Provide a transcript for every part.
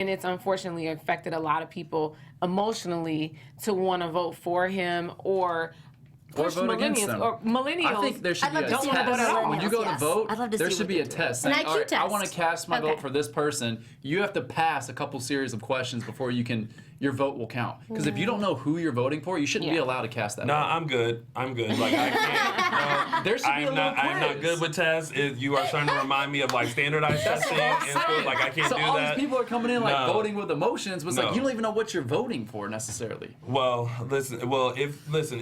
And it's unfortunately affected a lot of people emotionally to want to vote for him or push vote against them. Or millennials. I think there should be a don't want to vote at all. When you go to vote, there should be a test. Saying, all right, I want to cast my vote for this person. You have to pass a couple series of questions before your vote will count. Because if you don't know who you're voting for, you shouldn't be allowed to cast that vote. I'm good. Like, I can't. There should be a little quiz. I'm not good with tests. You are starting to remind me of like standardized testing in school. Like, I can't do that. So all these people are coming in like voting with emotions, but it's like you don't even know what you're voting for necessarily. Well, listen.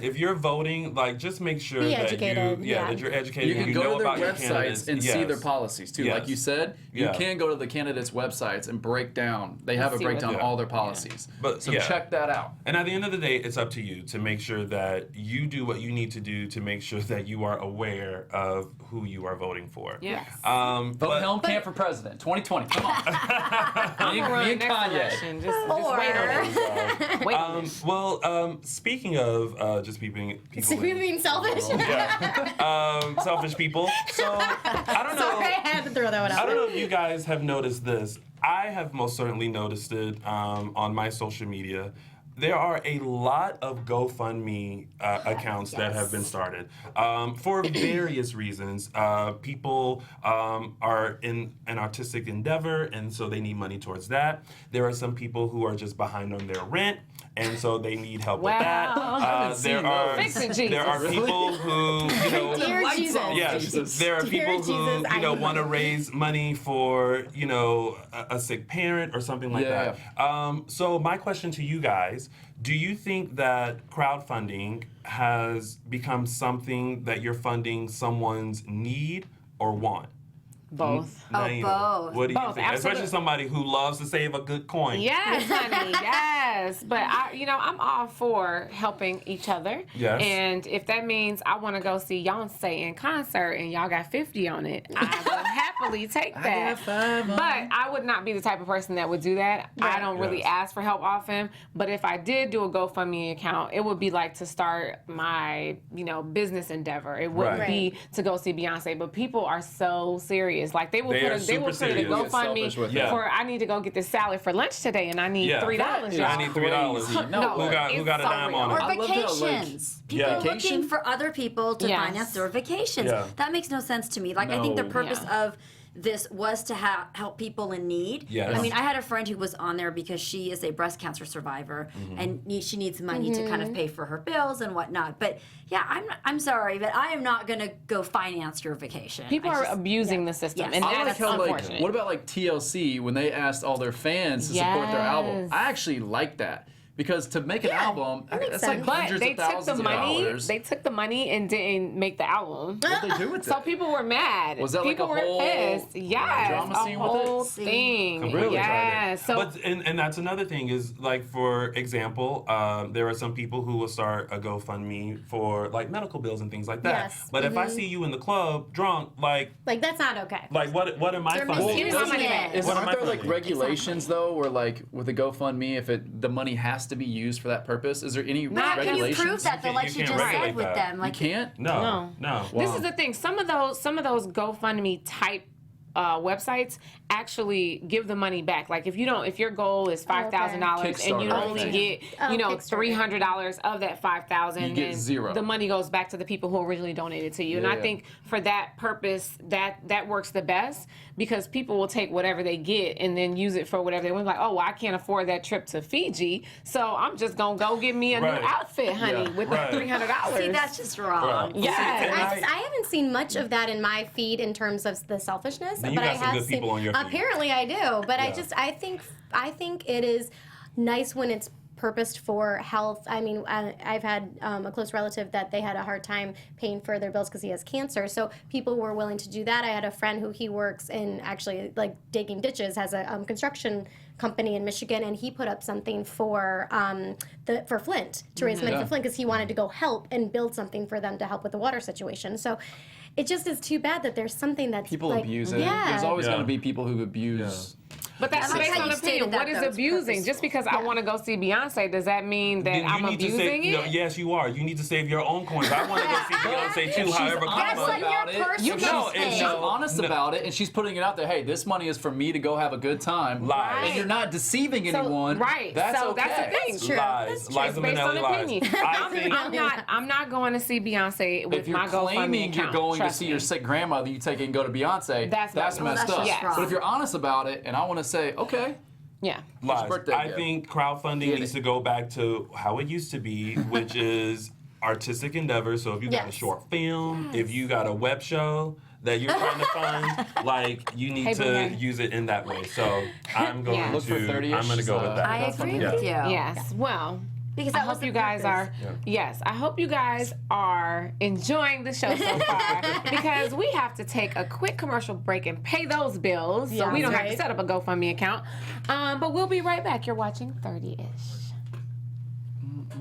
If you're voting, like, just make sure that educated. that you're educated. You can know go to about their your websites and see their policies too. Like you said, you can go to the candidates' websites and break down. They have a breakdown of all their policies. But so check that out. And at the end of the day, it's up to you to make sure that you do what you need to do to make sure that you are aware of who you are voting for. Yes. Vote Helm Camp for president, 2020. Come on. me and Kanye. Just wait on it. Wait on it. Well, speaking of just people being selfish. Selfish people. So I don't know. Sorry, I had to throw that one out. I don't know if you guys have noticed this. I have most certainly noticed it on my social media. There are a lot of GoFundMe accounts that have been started for various reasons. People are in an artistic endeavor, and so they need money towards that. There are some people who are just behind on their rent, and so they need help with that. There are people who, Dear Jesus. Yes, there are people who, want to raise money for, a sick parent or something like that. So my question to you guys, do you think that crowdfunding has become something that you're funding someone's need or want? Both. Both. What do you Both, think? absolutely. Especially somebody who loves to save a good coin. Yes, honey, yes. But I'm all for helping each other. Yes. And if that means I want to go see Beyonce in concert and y'all got 50 on it, I will happily take that. But I would not be the type of person that would do that. Right. I don't really ask for help often. But if I did do a GoFundMe account, it would be like to start my, business endeavor. It wouldn't be to go see Beyonce. But people are so serious. Like they will put a GoFundMe for I need to go get this salad for lunch today and I need $3. I need $3. No, who got a dime on it? Or vacations. People are looking for other people to finance their vacations. Yeah. That makes no sense to me. Like I think the purpose of this was to help people in need. Yes. I mean, I had a friend who was on there because she is a breast cancer survivor and she needs money to kind of pay for her bills and whatnot. But yeah, I'm sorry, but I am not going to go finance your vacation. People are abusing the system, and that's unfortunate. What about like TLC when they asked all their fans to support their album? I actually like that. Because to make an album, that's like hundreds of thousands of dollars. They took the money and didn't make the album. What'd they do with it? So people were mad. Was that people like a whole pissed. Yes, drama scene a whole with it? thing. Really yes. So, but and that's another thing is like, for example, there are some people who will start a GoFundMe for like medical bills and things like that. Yes. But if I see you in the club drunk, like that's not okay. Like what am I funding? Aren't there like regulations though, where like with the GoFundMe, if the money has to be used for that purpose? Is there any regulations? Can you prove that though, like she just said with them? Like you can't? No. Wow. This is the thing. Some of those GoFundMe type websites actually give the money back. Like if your goal is $5,000 and you only get $300 of that $5,000, you get zero. The money goes back to the people who originally donated to you. And I think for that purpose, that works the best because people will take whatever they get and then use it for whatever they want. Like, oh, well, I can't afford that trip to Fiji, so I'm just gonna go get me a new outfit, honey, with that $300. See, that's just wrong. Yeah. I haven't seen much of that in my feed in terms of the selfishness. Then you got some good people on your feed. Apparently I do, but I think it is nice when it's purposed for health. I mean, I've had a close relative that they had a hard time paying for their bills because he has cancer. So people were willing to do that. I had a friend who he works in actually like digging ditches, has a construction company in Michigan, and he put up something for Flint to raise money for Flint because he wanted to go help and build something for them to help with the water situation. So it just is too bad that there's something that's people abuse it. Yeah. There's always going to be people who abuse. But that's based on opinion. What is abusing? Just because I want to go see Beyonce, does that mean that I'm abusing it? No, yes, you are. You need to save your own coins. I want to go see Beyonce too. However, if she's honest about it and she's putting it out there, hey, this money is for me to go have a good time. Lies. And you're not deceiving anyone. Right. That's so okay. that's the thing. True. Lies. Lies and based on opinion. lies. I'm not going to see Beyonce with my GoFundMe account. If you're claiming you're going to see your sick grandmother, you take it and go to Beyonce, that's messed up. Yes. But if you're honest about it, and I want to say, okay. Yeah. Lies. I think crowdfunding needs to go back to how it used to be, which is artistic endeavors. So if you got a short film, if you got a web show that you're trying to fund, like you need to use it in that way. So I'm going to go with that. I agree with you. Yes. Well, because I hope you guys are. Yes, I hope you guys are enjoying the show so far because we have to take a quick commercial break and pay those bills, so we don't have to set up a GoFundMe account. But we'll be right back. You're watching 30ish. I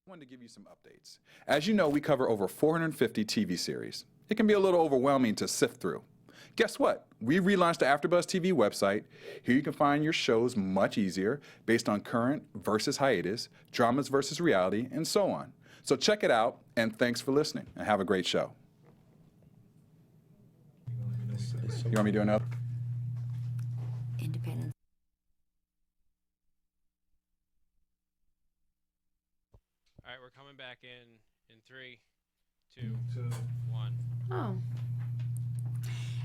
wanted to give you some updates. As you know, we cover over 450 TV series. It can be a little overwhelming to sift through. Guess what? We relaunched the AfterBuzz TV website. Here you can find your shows much easier based on current versus hiatus, dramas versus reality, and so on. So check it out, and thanks for listening, and have a great show. You want me to do another? Independence. All right, we're coming back in 3, 2, 1. Oh.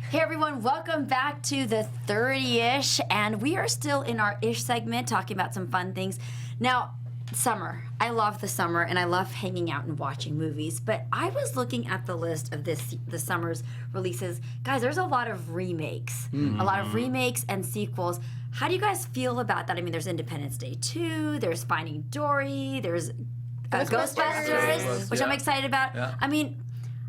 Hey everyone, welcome back to the 30ish, and we are still in our ish segment talking about some fun things. Now, summer. I love the summer and I love hanging out and watching movies, but I was looking at the list of the summer's releases. Guys, there's a lot of remakes. A lot of remakes and sequels. How do you guys feel about that? I mean, there's Independence Day 2, there's Finding Dory, there's Ghostbusters, which I'm excited about. Yeah. I mean,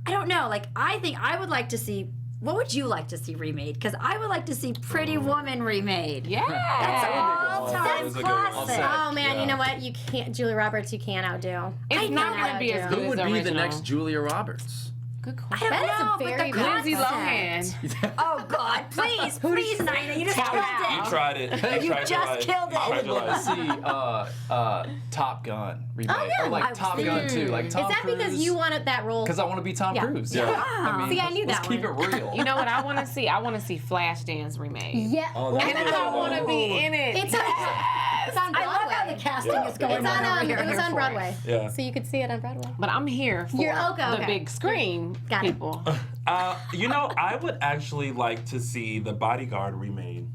I don't know. Like, I think I would like to see. What would you like to see remade? Because I would like to see Pretty Woman remade. Yeah. That's all-time classic. Oh man, you know what? You can't, Julia Roberts. You can't outdo. It's not going to be as good Who as would the be original. the next Julia Roberts? Good I question. don't know, but very the good Lindsay concept. Lohan. Oh God, please, Nina, you just killed You it. tried it. You just killed it. I would love to see Top Gun remade. Oh, yeah. Or like Top Gun 2. Like Tom Is that Cruise. because you wanted that role? Because I want to be Tom Cruise. Yeah. I mean, See, I knew let's that keep one. it real. You know what I want to see? I want to see Flashdance remade. Yeah. And I want to be in it. It's on Broadway. I love how the casting is going on over here. It was on Broadway. Yeah. So you could see it on Broadway. But I'm here for the big screen Got it. people. You know, I would actually like to see The Bodyguard remade.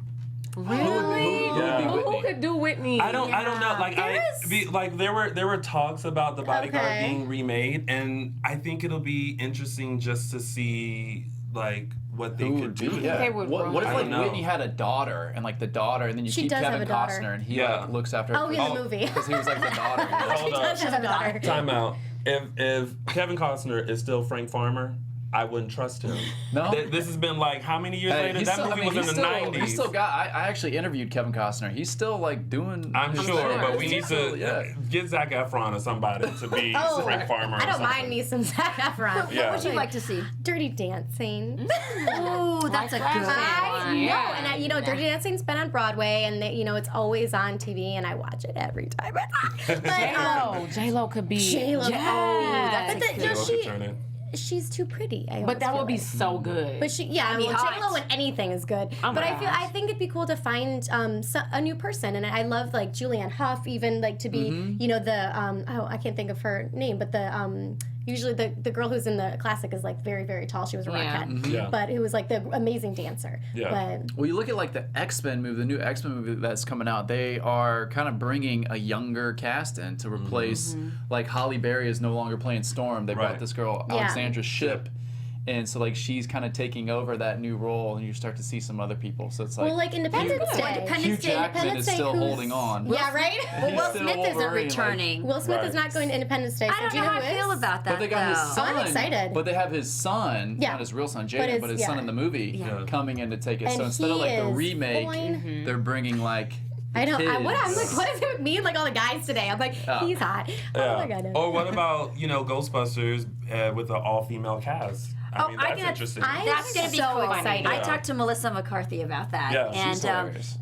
Really? Who could do Whitney? I don't know. Like there were talks about The Bodyguard Okay. being remade, and I think it'll be interesting just to see like what they could do. with Yeah. They that. would What if I like don't know. Whitney had a daughter and like the daughter, and then you She keep does have Kevin a daughter. Costner and he Yeah. like looks after her. Oh, in the movie. Because he was like the daughter. Hold She does up. have a daughter. Time out. If Kevin Costner is still Frank Farmer, I wouldn't trust him. No? This has been like how many years later? He's That still- movie I mean, was in the he's still- 90s. He's still got. I actually interviewed Kevin Costner. He's still like doing. I'm his sure, thing. but we need to Yeah. get Zac Efron or somebody to be Frank Farmer. I or don't something. mind me some Zac Efron. Yeah. What would you like to see? Dirty Dancing. Ooh, that's a good I one. know, and Dirty Dancing's been on Broadway, and it's always on TV, and I watch it every time. But J-Lo could be. J-Lo. Yes. Oh, that's but J-Lo could turn it. she's too pretty. But that would be so good. But I mean, hot. J-Lo in anything is good. Oh my But gosh. I think it'd be cool to find a new person, and I love like Julianne Hough, even like to be, I can't think of her name, but usually the girl who's in the classic is like very, very tall. She was a Rockette, Yeah. but who was like the amazing dancer. Yeah. But Well, you look at like the X-Men movie, the new X-Men movie that's coming out. They are kind of bringing a younger cast in to replace, like Halle Berry is no longer playing Storm. They brought Right. this girl Yeah. Alexandra Shipp, and so like she's kind of taking over that new role, and you start to see some other people. So it's like, well, like Independence Day. Hugh Jackman is still holding on. Yeah, right. Well, Will still Smith isn't Wolverine, returning. Will Smith Right. is not going to Independence Day. So I don't do you know how who I feel is? about that, But they got his though. son. I'm excited. But they have his son, Yeah. not his real son, But Jaden, his- but his son yeah. in the movie Yeah. coming in to take it. And So instead of he like the is remake, going- they're bringing like. I know. I'm kids. like, what does it mean? Like all the guys today. I'm like, he's hot. Oh my god. Or what about Ghostbusters with an all-female cast? I mean, that's interesting. That's going to be so cool. excited. I talked to Melissa McCarthy about that. Yeah, and she's hilarious.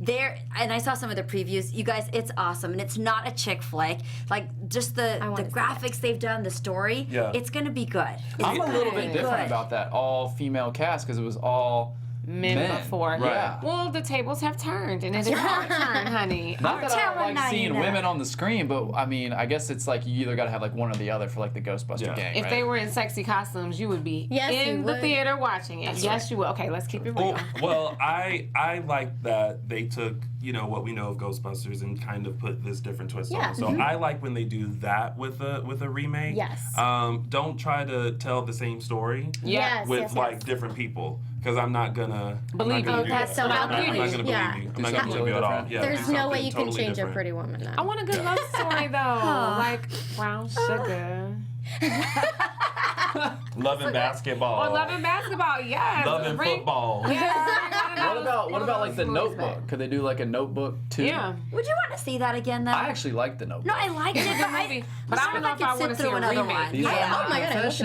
and I saw some of the previews. You guys, it's awesome. And it's not a chick flick. Like, just the graphics they've done, the story, it's going to be good. I'm a little bit different about that all-female cast because it was all men before. Right. Yeah. Well, the tables have turned, and it's your turn, honey. Not that I don't like seeing women on the screen, but I mean, I guess it's like you either got to have like one or the other for like the Ghostbuster gang. If they were in sexy costumes, you would be in the theater watching it. Yes, you would. Okay, let's keep it real. Well, I like that they took, you know, what we know of Ghostbusters and kind of put this different twist on it. So I like when they do that with a remake. Yes. Don't try to tell the same story. With different people. Because I'm not gonna believe you. That's so I'm not gonna believe you. I'm not gonna believe you at all. Yeah, there's no way you can change a Pretty Woman now. I want a good love story though, like brown sugar. Love and basketball. Or Love and Basketball, yes. Love and football. What about like the Notebook? Could they do like a Notebook too? Yeah. Would you want to see that again, though? I actually liked the Notebook. No, I liked it, but I don't know if I want to see another one. Oh my god, I love the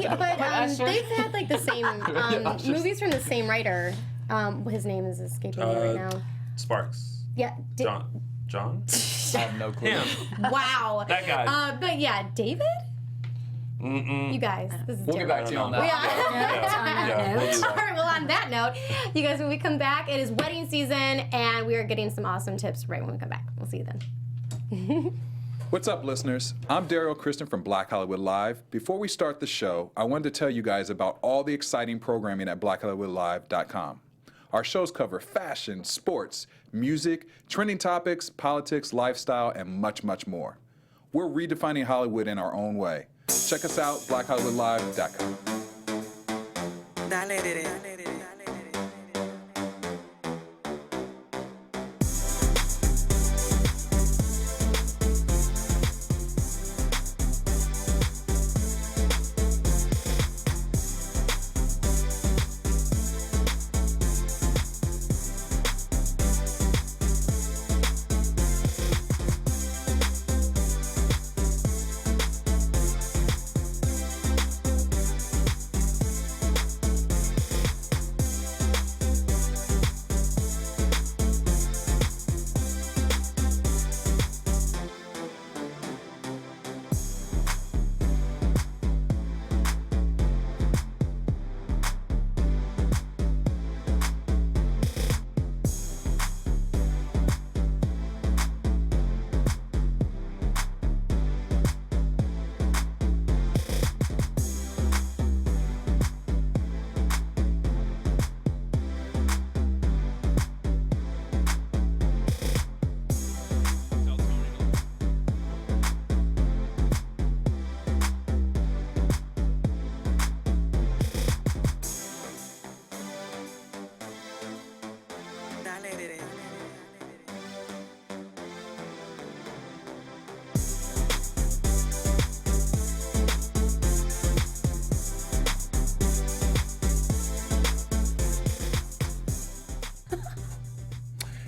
Notebook. But they've had like the same movies from the same writer. His name is escaping me right now. Sparks. Yeah. John? I have no clue. Wow. That guy. But yeah, David? You guys, this is We'll get back to you on that. All right, well, on that note, you guys, when we come back, it is wedding season, and we are getting some awesome tips right when we come back. We'll see you then. What's up, listeners? I'm Daryl Kristen from Black Hollywood Live. Before we start the show, I wanted to tell you guys about all the exciting programming at blackhollywoodlive.com. Our shows cover fashion, sports, music, trending topics, politics, lifestyle, and much, much more. We're redefining Hollywood in our own way. Check us out, blackhollywoodlive.com.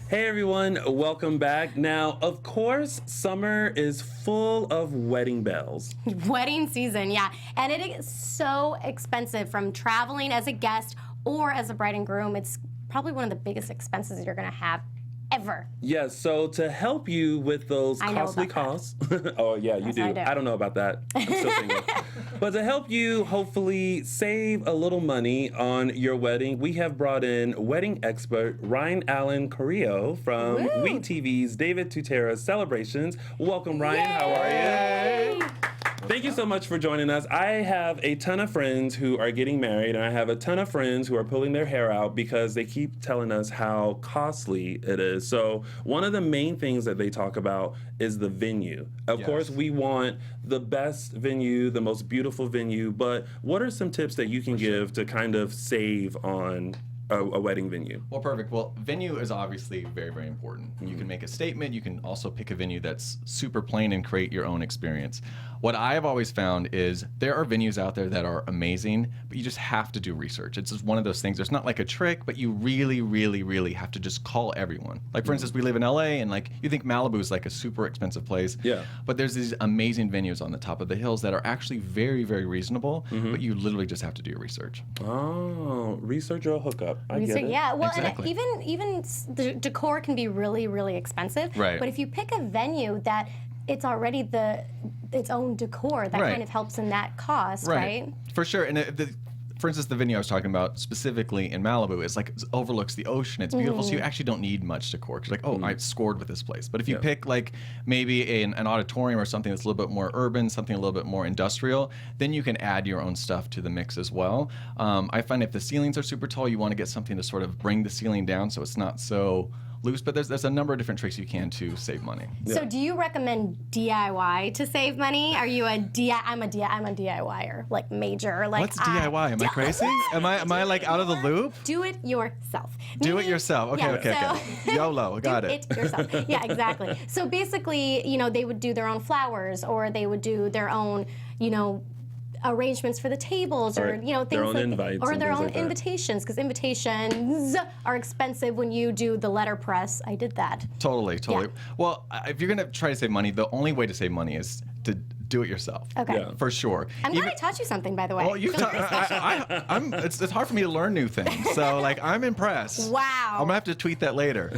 Hey everyone, welcome back. Now, of course, summer is full of wedding bells. Wedding season, yeah. And it is so expensive from traveling as a guest or as a bride and groom. It's probably one of the biggest expenses you're going to have ever. Yes, so to help you with those costly costs. Oh, yeah, you do. I don't know about that. I'm still single. But to help you hopefully save a little money on your wedding, we have brought in wedding expert Ryan Allen Carrillo from WE TV's David Tutera's Celebrations. Welcome, Ryan. Yay! How are you? Thank you so much for joining us. I have a ton of friends who are getting married, and I have a ton of friends who are pulling their hair out because they keep telling us how costly it is. So one of the main things that they talk about is the venue. Of course, we want the best venue, the most beautiful venue, but what are some tips that you can give to kind of save on a wedding venue? Well, perfect. Well, venue is obviously very, very important. You can make a statement. You can also pick a venue that's super plain and create your own experience. What I have always found is there are venues out there that are amazing, but you just have to do research. It's just one of those things. There's not like a trick, but you really, really, really have to just call everyone. Like, for instance, we live in LA, and like you think Malibu is like a super expensive place. Yeah. But there's these amazing venues on the top of the hills that are actually very, very reasonable, but you literally just have to do your research. Oh, research or hookup. I get it. Yeah, well, Exactly. and even the decor can be really, really expensive. Right. But if you pick a venue that it's already its own decor, that Right. kind of helps in that cost, right? For sure. And for instance, the venue I was talking about specifically in Malibu is like it overlooks the ocean. It's beautiful, so you actually don't need much decor. Because like, oh, I scored with this place. But if you pick like maybe an auditorium or something that's a little bit more urban, something a little bit more industrial, then you can add your own stuff to the mix as well. I find if the ceilings are super tall, you want to get something to sort of bring the ceiling down so it's not so loose, but there's a number of different tricks you can to save money. So do you recommend DIY to save money? Are you I'm a DIYer, like major, like What's DIY? Am I crazy? Am I like out of the loop? Do it yourself. Do it yourself. Okay, Yeah, okay. YOLO, got do it. it yourself. Yeah, exactly. So basically, they would do their own flowers, or they would do their own, arrangements for the tables, or things their own like invites or and their things own like that. invitations, because invitations are expensive when you do the letterpress. I did that. Totally. Yeah. Well, if you're gonna try to save money, the only way to save money is to do it yourself. Okay. Yeah. For sure. I'm glad I taught you something, by the way. Well, it's hard for me to learn new things, so like I'm impressed. Wow. I'm gonna have to tweet that later.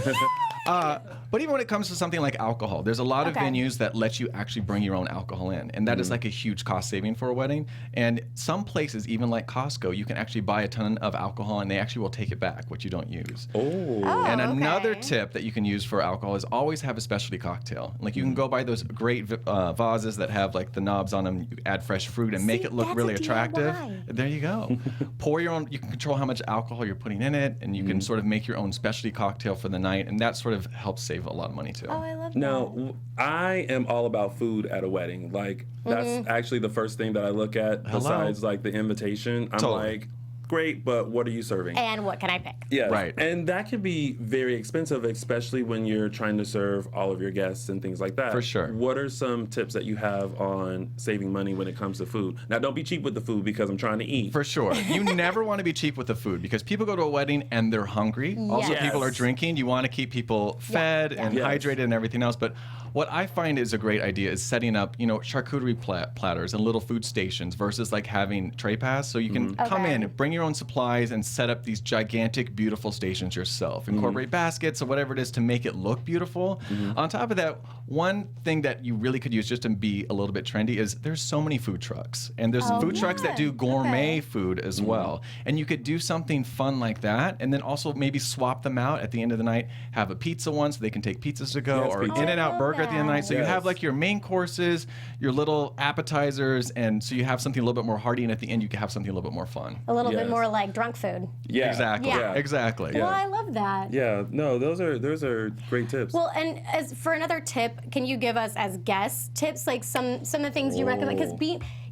But even when it comes to something like alcohol, there's a lot of Okay. venues that let you actually bring your own alcohol in, and that is like a huge cost saving for a wedding. And some places, even like Costco, you can actually buy a ton of alcohol, and they actually will take it back, which you don't use. And another okay. tip that you can use for alcohol is always have a specialty cocktail. Like you can go buy those great vases that have like the knobs on them. You add fresh fruit and make See, it look that's really a attractive. DIY. There you go. Pour your own. You can control how much alcohol you're putting in it, and you can sort of make your own specialty cocktail for the night, and that sort of helps save a lot of money too. Oh, I love that. Now, I am all about food at a wedding. Like, that's actually the first thing that I look at besides, like, the invitation. I'm Totally. like, great, but what are you serving? And what can I pick? Yeah, Right. And that can be very expensive, especially when you're trying to serve all of your guests and things like that. For sure. What are some tips that you have on saving money when it comes to food? Now, don't be cheap with the food because I'm trying to eat. For sure. You never want to be cheap with the food because people go to a wedding and they're hungry. Also, Yes. people are drinking. You want to keep people fed and Yes. hydrated and everything else. But what I find is a great idea is setting up, charcuterie platters and little food stations versus like having tray pass. So you can come Okay. in, bring your own supplies, and set up these gigantic, beautiful stations yourself. Incorporate baskets or whatever it is to make it look beautiful. On top of that, one thing that you really could use just to be a little bit trendy is there's so many food trucks. And there's food trucks that do gourmet food as well. And you could do something fun like that, and then also maybe swap them out at the end of the night. Have a pizza one so they can take pizzas to go, Yes, or pizza. In-N-Out love burger at the end of the night. So you Yes. have like your main courses, your little appetizers, and so you have something a little bit more hearty, and at the end you can have something a little bit more fun. A little bit Yes. more like drunk food. Yeah. Exactly. Yeah. Exactly. Well, I love that. Yeah, no, those are great tips. Well, and as for another tip, can you give us as guests tips, like some of the things you recommend? Because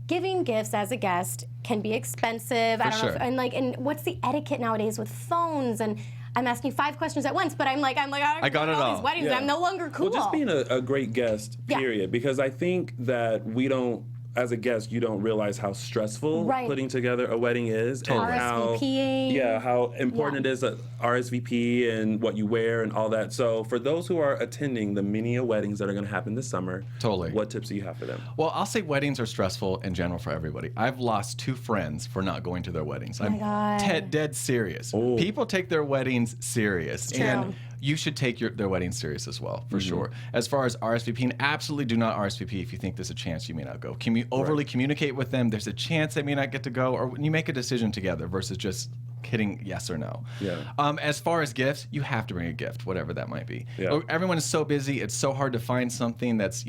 giving gifts as a guest can be expensive. I don't know. sure. And what's the etiquette nowadays with phones? And I'm asking 5 questions at once, but I'm like, I got it all all. these weddings. Yeah. I'm no longer cool. Well, just being a great guest, Yeah. period. Because I think that we don't, as a guest, you don't realize how stressful Right. putting together a wedding is. Totally. And how, RSVPing. how important it is to RSVP and what you wear and all that. So for those who are attending the many weddings that are going to happen this summer, Totally. what tips do you have for them? Well, I'll say weddings are stressful in general for everybody. I've lost 2 friends for not going to their weddings. I'm God. dead serious. Oh. People take their weddings serious. true. And you should take their wedding serious as well, for sure. As far as RSVPing, absolutely do not RSVP if you think there's a chance you may not go. Can you overly communicate with them? There's a chance they may not get to go, or you make a decision together versus just hitting yes or no. Yeah. As far as gifts, you have to bring a gift, whatever that might be. Yeah. Everyone is so busy. It's so hard to find something that's,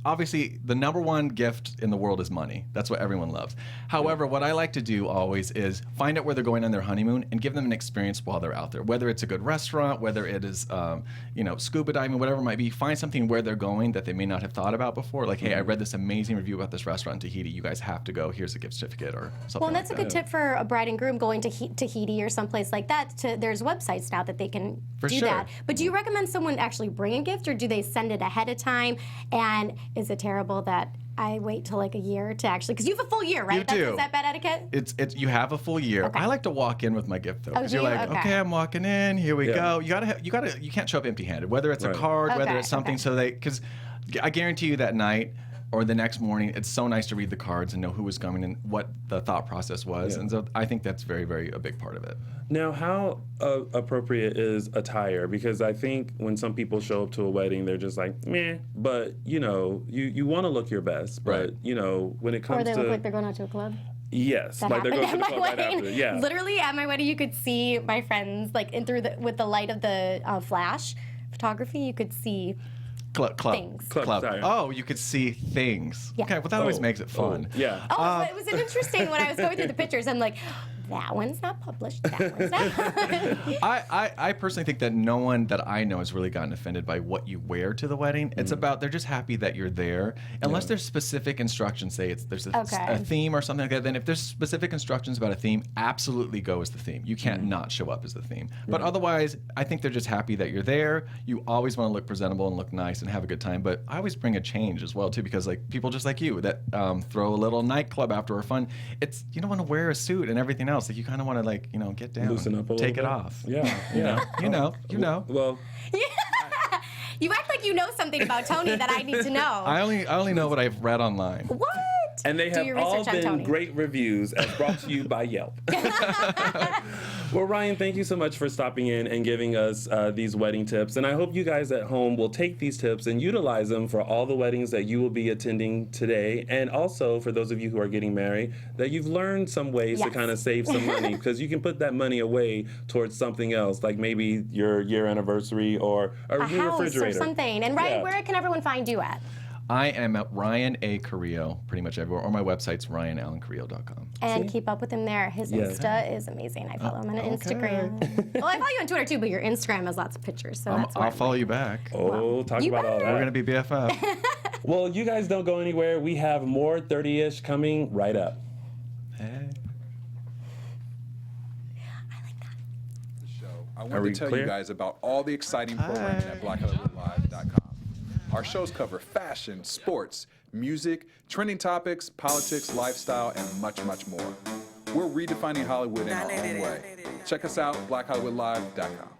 obviously the number one gift in the world is money. That's what everyone loves. However, what I like to do always is find out where they're going on their honeymoon and give them an experience while they're out there. Whether it's a good restaurant, whether it is, scuba diving, whatever it might be, find something where they're going that they may not have thought about before. Like, hey, I read this amazing review about this restaurant in Tahiti. You guys have to go. Here's a gift certificate or something Well, and that's like a good tip for a bride and groom going to Tahiti or someplace like that, there's websites now that they can do sure. that. But do you recommend someone actually bring a gift, or do they send it ahead of time? And is it terrible that I wait till like a year to actually, because you have a full year, right? You do. Is that bad etiquette? It's you have a full year. Okay. I like to walk in with my gift though, because do you're you? like, Okay. I'm walking in. Here we go. You can't show up empty-handed. Whether it's a card, whether Okay, it's something, so because I guarantee you that night or the next morning, it's so nice to read the cards and know who was coming and what the thought process was, and so I think that's very, very a big part of it. Now, how appropriate is attire? Because I think when some people show up to a wedding, they're just like, meh. But, you want to look your best. But, when it comes to... Or they look like they're going out to a club? Yes. That like they're going to happened the at club my right wedding. after. Yeah. Literally at my wedding, you could see my friends with the light of the flash photography. You could see things. Club. Oh, you could see things. Yeah. Okay, well that always makes it fun. Yeah. But it was an interesting when I was going through the pictures. I'm like, that one's not published. That one's not. I personally think that no one that I know has really gotten offended by what you wear to the wedding. It's about they're just happy that you're there. Unless there's specific instructions, say there's a theme or something like that. Then if there's specific instructions about a theme, absolutely go as the theme. You can't not show up as the theme. But otherwise, I think they're just happy that you're there. You always want to look presentable and look nice and have a good time. But I always bring a change as well too, because like people just like you that throw a little nightclub after or fun. It's you don't want to wear a suit and everything else. Like you kind of want to get down, loosen up a take little it bit. off. Yeah. You know. Well, You act like you know something about Tony that I need to know. I only know what I've read online. What? and they Do have your all research on been Tony. great reviews as brought to you by Yelp. Well, Ryan, thank you so much for stopping in and giving us these wedding tips. And I hope you guys at home will take these tips and utilize them for all the weddings that you will be attending today. And also for those of you who are getting married, that you've learned some ways to kind of save some money, because you can put that money away towards something else, like maybe your year anniversary or a new house refrigerator. or something. And Ryan, where can everyone find you at? I am at Ryan A. Carrillo pretty much everywhere, or my website's ryanallencarrillo.com. And keep up with him there. His Insta is amazing. I follow him on Instagram. Well, I follow you on Twitter too, but your Instagram has lots of pictures, so that's where I'll follow you back. Oh, talk about all that. We're going to be BFF. Well, you guys don't go anywhere. We have more 30-ish coming right up. Hey. I wanted to tell you guys about all the exciting programming at BlackHollywoodLive.com. Our shows cover fashion, sports, music, trending topics, politics, lifestyle, and much, much more. We're redefining Hollywood in our own way. Check us out, BlackHollywoodLive.com.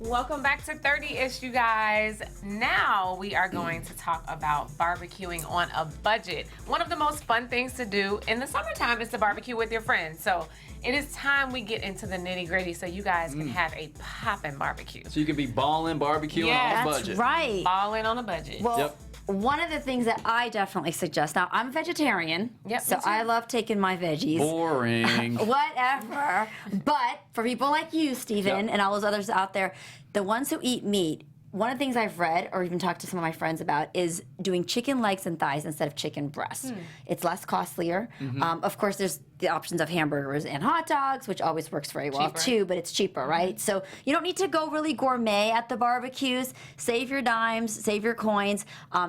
Welcome back to 30-ish, you guys. Now we are going to talk about barbecuing on a budget. One of the most fun things to do in the summertime is to barbecue with your friends. So it is time we get into the nitty-gritty so you guys can have a poppin' barbecue. So you can be balling, barbecuing on a budget. That's right. Balling on a budget. Well, one of the things that I definitely suggest, now I'm a vegetarian, so I love taking my veggies. Boring. Whatever. But for people like you, Steven, and all those others out there, the ones who eat meat, one of the things I've read or even talked to some of my friends about is doing chicken legs and thighs instead of chicken breast. It's less costlier. Of course, there's the options of hamburgers and hot dogs, which always works very well too, but it's cheaper, right? So you don't need to go really gourmet at the barbecues. Save your dimes, save your coins.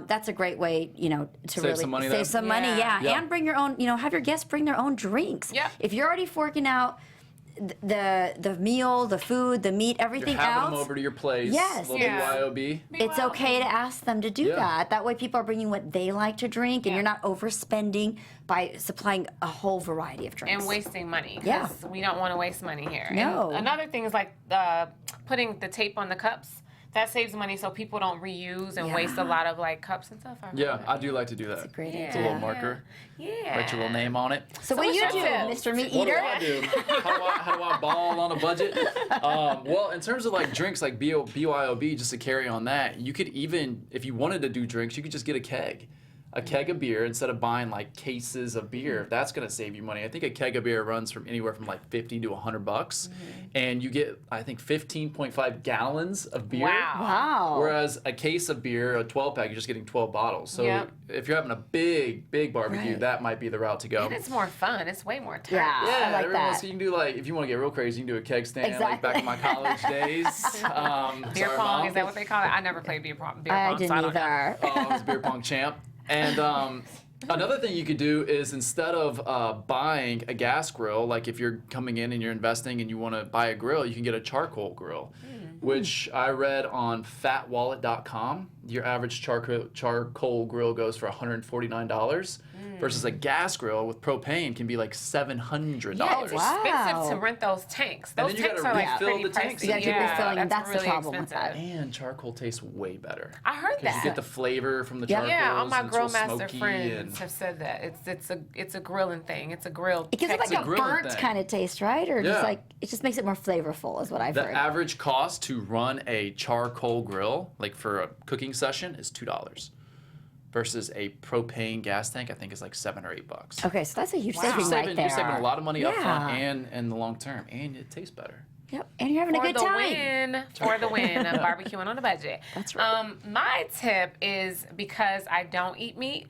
That's a great way, to Save really some money save there. some money. Yeah, and bring your own. Have your guests bring their own drinks. Yeah. If you're already forking out the meal, the food, the meat, everything You're having them else. over to your place. Yes. Little BYOB. It's okay to ask them to do that. That way people are bringing what they like to drink and you're not overspending by supplying a whole variety of drinks. And wasting money. Yeah. We don't want to waste money here. No. And another thing is like putting the tape on the cups. That saves money so people don't reuse and waste a lot of like cups and stuff. I do like to do that. That's a great It's a little marker. Yeah. Write your little name on it. So what do you do, Mr. Meat What do Eater? I do? How do I ball on a budget? Well, in terms of like drinks, like BYOB, just to carry on that, you could even, if you wanted to do drinks, you could just get a keg of beer instead of buying like cases of beer. That's gonna save you money. I think a keg of beer runs from anywhere from like $50 to $100, and you get I think 15.5 gallons of beer. Wow. Whereas a case of beer, a 12-pack, you're just getting 12 bottles. So if you're having a big barbecue, that might be the route to go. And it's more fun. It's way more time. Yeah, I like that. So you can do like, if you want to get real crazy, you can do a keg stand like back in my college days. Beer pong, is that what they call it? I never played beer pong. I didn't either. I was a beer pong champ. And another thing you could do is instead of buying a gas grill, like if you're coming in and you're investing and you want to buy a grill, you can get a charcoal grill, which I read on fatwallet.com. Your average charcoal grill goes for $149 versus a gas grill with propane can be like $700. Yeah, it's expensive to rent those tanks. Those And then you tanks gotta are like refill pretty the tanks. pricey. You gotta keep refilling, and that's the really problem with expensive. that. And charcoal tastes way better. I heard Because that. you get the flavor from the charcoal. Yeah, all my and it's real grill master smoky friends and- have said that it's a grilling thing. It's a grill. It gives it like a a grilling burnt thing. kind of taste, right? Or just Yeah. like, it just makes it more flavorful is what I've The heard. average cost to run a charcoal grill, like for a cooking session, is $2. Versus a propane gas tank, I think is like $7 or $8. Okay, so that's a huge saving You're saving, right there. you're saving a lot of money up front Yeah. and in the long term, and it tastes better. Yep, and you're having a good time. For the win of barbecuing on a budget. That's right. My tip is, because I don't eat meat,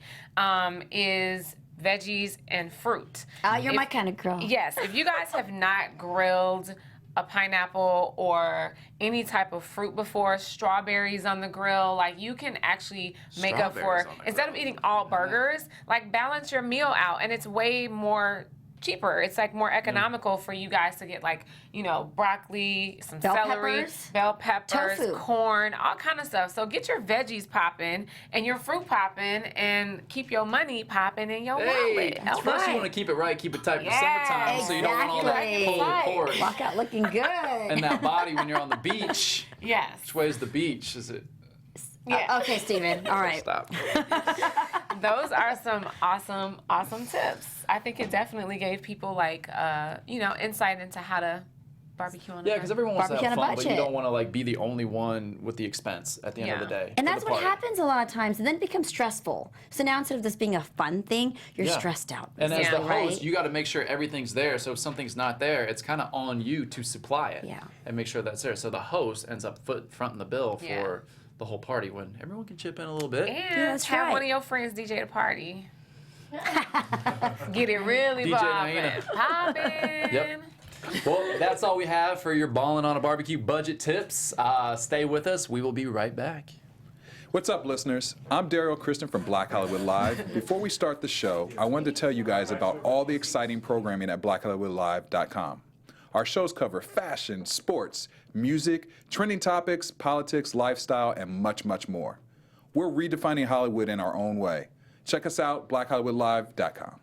is veggies and fruit. You're my kind of girl. Yes, if you guys have not grilled a pineapple or any type of fruit before, strawberries on the grill, like you can actually make up for, Strawberries on the instead of eating all burgers, like balance your meal out, and it's way more cheaper. It's like more economical for you guys to get like, broccoli, some Bell celery, peppers, bell peppers, tofu. corn, all kind of stuff. So get your veggies popping and your fruit popping and keep your money popping in your wallet. At first you want to keep it right, keep it tight for summertime, so you don't want all that pulled pork Walk out looking good. and that body when you're on the beach. Yes. Which way is the beach? Is it? Yeah. Okay, Steven. All right. Stop. Those are some awesome tips. I think it definitely gave people like, insight into how to barbecue on a Yeah, because everyone wants to Barbecue have on a fun, but you budget. don't want to like be the only one with the expense at the end of the day. And for that's the what party. happens a lot of times, and then it becomes stressful. So now instead of this being a fun thing, you're Yeah. stressed out. And as the host, right? you got to make sure everything's there. So if something's not there, it's kind of on you to supply it and make sure that's there. So the host ends up fronting the bill for the whole party when everyone can chip in a little bit. And that's have right. one of your friends DJ the party. Get it really DJ poppin'. Naina. Poppin'. Yep. Well, that's all we have for your Ballin' on a Barbecue budget tips. Stay with us. We will be right back. What's up, listeners? I'm Daryl Kristen from Black Hollywood Live. Before we start the show, I wanted to tell you guys about all the exciting programming at blackhollywoodlive.com. Our shows cover fashion, sports, music, trending topics, politics, lifestyle, and much, much more. We're redefining Hollywood in our own way. Check us out, blackhollywoodlive.com.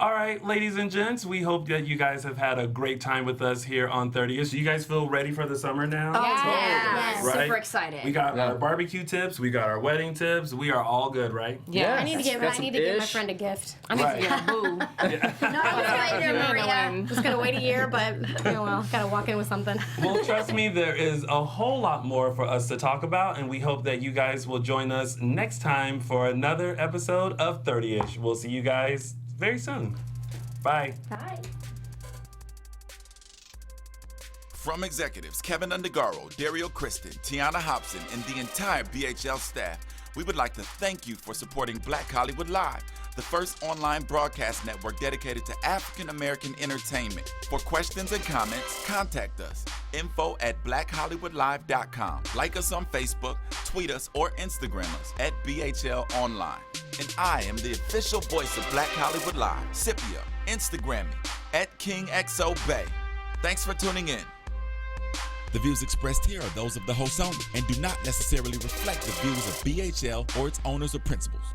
All right, ladies and gents, we hope that you guys have had a great time with us here on 30ish. Do you guys feel ready for the summer now? Oh, yeah. Right? Super excited. We got our barbecue tips. We got our wedding tips. We are all good, right? Yeah. I need to give my friend a gift. I need to get a boo. No, I'm right Maria. Just gonna wait a year, but gotta walk in with something. Well, trust me, there is a whole lot more for us to talk about, and we hope that you guys will join us next time for another episode of 30ish. We'll see you guys very soon. Bye. Bye. From executives Keven Undergaro, Dario Kristen, Tiana Hobson, and the entire BHL staff, we would like to thank you for supporting Black Hollywood Live, the first online broadcast network dedicated to African American entertainment. For questions and comments, contact us. info@blackhollywoodlive.com. Like us on Facebook, tweet us, or Instagram us at BHL Online. And I am the official voice of Black Hollywood Live, Scipio. Instagram me @KingXOBay. Thanks for tuning in. The views expressed here are those of the host only and do not necessarily reflect the views of BHL or its owners or principals.